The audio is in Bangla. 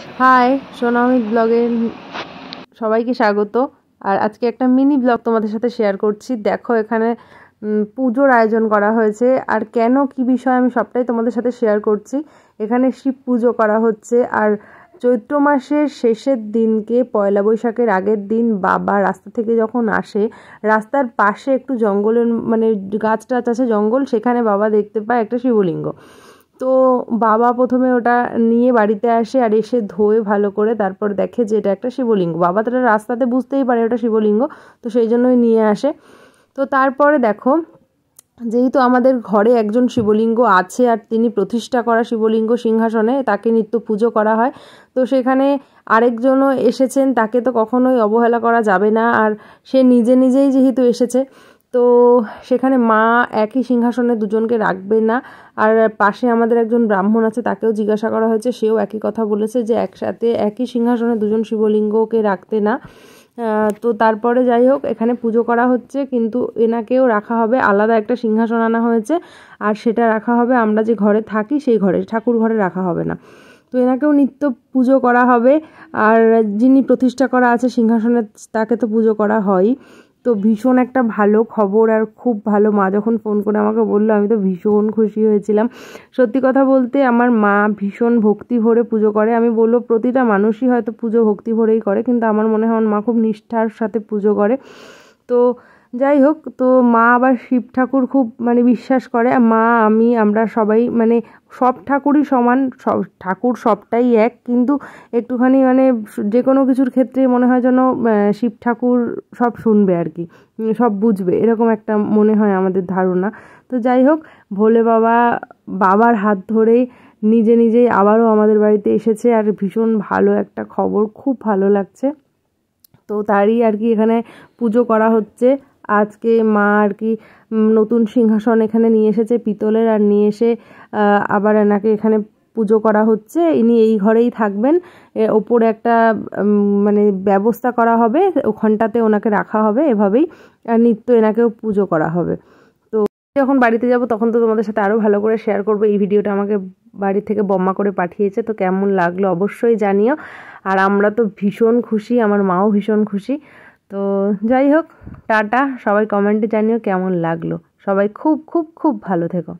হাই, সোনামিত ব্লগে সবাইকে স্বাগত। আর আজকে একটা মিনি ব্লগ তোমাদের সাথে শেয়ার করছি। দেখো এখানে পুজোর আয়োজন করা হয়েছে, আর কেন কি বিষয় আমি সবটাই তোমাদের সাথে শেয়ার করছি। এখানে শিব পুজো করা হচ্ছে, আর চৈত্র মাসের শেষের দিনকে পয়লা বৈশাখের আগের দিন বাবা রাস্তা থেকে যখন আসে, রাস্তার পাশে একটু জঙ্গলের মানে গাছ টাছ আছে, জঙ্গল, সেখানে বাবা দেখতে পায় একটা শিবলিঙ্গ। তো বাবা প্রথমে ওটা নিয়ে বাড়িতে আসে, আর এসে ধোয়ে ভালো করে, তারপর দেখে যে এটা একটা শিবলিঙ্গ। বাবা তো রাস্তাতে বুঝতেই পারে ওটা শিবলিঙ্গ, তো সেই জন্যই নিয়ে আসে। তো তারপরে দেখো, যেহেতু আমাদের ঘরে একজন শিবলিঙ্গ আছে আর তিনি প্রতিষ্ঠা করা শিবলিঙ্গ সিংহাসনে, তাকে নিত্য পুজো করা হয়। তো সেখানে আরেকজনও এসেছেন, তাকে তো কখনোই অবহেলা করা যাবে না। আর সে নিজে নিজেই যেহেতু এসেছে, তো সেখানে মা একই সিংহাসনে দুজনকে রাখবে না। আর পাশে আমাদের একজন ব্রাহ্মণ আছে, তাকেও জিজ্ঞাসা করা হয়েছে, সেও একই কথা বলেছে যে একসাথে একই সিংহাসনে দুজন শিবলিঙ্গকে রাখতে না। তো তারপরে যাই হোক, এখানে পুজো করা হচ্ছে, কিন্তু এনাকেও রাখা হবে, আলাদা একটা সিংহাসন আনা হয়েছে, আর সেটা রাখা হবে আমরা যে ঘরে থাকি সেই ঘরে, ঠাকুর ঘরে রাখা হবে না। তো এনাকেও নিত্য পুজো করা হবে। আর যিনি প্রতিষ্ঠা করা আছে সিংহাসনে, তাকে তো পুজো করা হয়ই। তো ভীষণ একটা ভালো খবর, আর খুব ভালো। মা যখন ফোন করে আমাকে বললো, আমি তো ভীষণ খুশি হয়েছিলাম। সত্যি কথা বলতে আমার মা ভীষণ ভক্তি ভরে পুজো করে। আমি বলবো প্রতিটা মানুষই হয়তো পুজো ভক্তি ভরেই করে, কিন্তু আমার মনে হয় আমার মা খুব নিষ্ঠার সাথে পুজো করে। তো যাই হোক, তো মা আবার শিব ঠাকুর খুব মানে বিশ্বাস করে। মা, আমরা সবাই মানে সব ঠাকুরই সমান, সব ঠাকুর সবটাই এক, কিন্তু একটুখানি মানে যে কোনো কিছুর ক্ষেত্রে মনে হয় যেন শিব ঠাকুর সব শুনবে আর কি, সব বুঝবে, এরকম একটা মনে হয় আমাদের ধারণা। তো যাই হোক, ভোলে বাবা বাবার হাত ধরেই নিজে নিজেই আবারও আমাদের বাড়িতে এসেছে, আর ভীষণ ভালো একটা খবর, খুব ভালো লাগছে। তো তারই আর কি এখানে পুজো করা হচ্ছে। আজকে মা আর কি নতুন সিংহাসন এখানে নিয়ে এসেছে পিতলের, আর নিয়ে এসে আবার এনাকে এখানে পুজো করা হচ্ছে। ইনি এই ঘরেই থাকবেন, ওপরে একটা মানে ব্যবস্থা করা হবে, ওখানটাতে ওনাকে রাখা হবে এভাবেই, আর নিত্য এনাকেও পুজো করা হবে। তো যখন বাড়িতে যাব তখন তো তোমাদের সাথে আরও ভালো করে শেয়ার করবো। এই ভিডিওটা আমাকে বাড়ি থেকে বম্মা করে পাঠিয়েছে, তো কেমন লাগলো অবশ্যই জানিও। আর আমরা তো ভীষণ খুশি, আমার মাও ভীষণ খুশি। তো যাই হোক, টাটা, সবাই কমেন্টে জানিও কেমন লাগলো। সবাই খুব খুব খুব ভালো থেকো।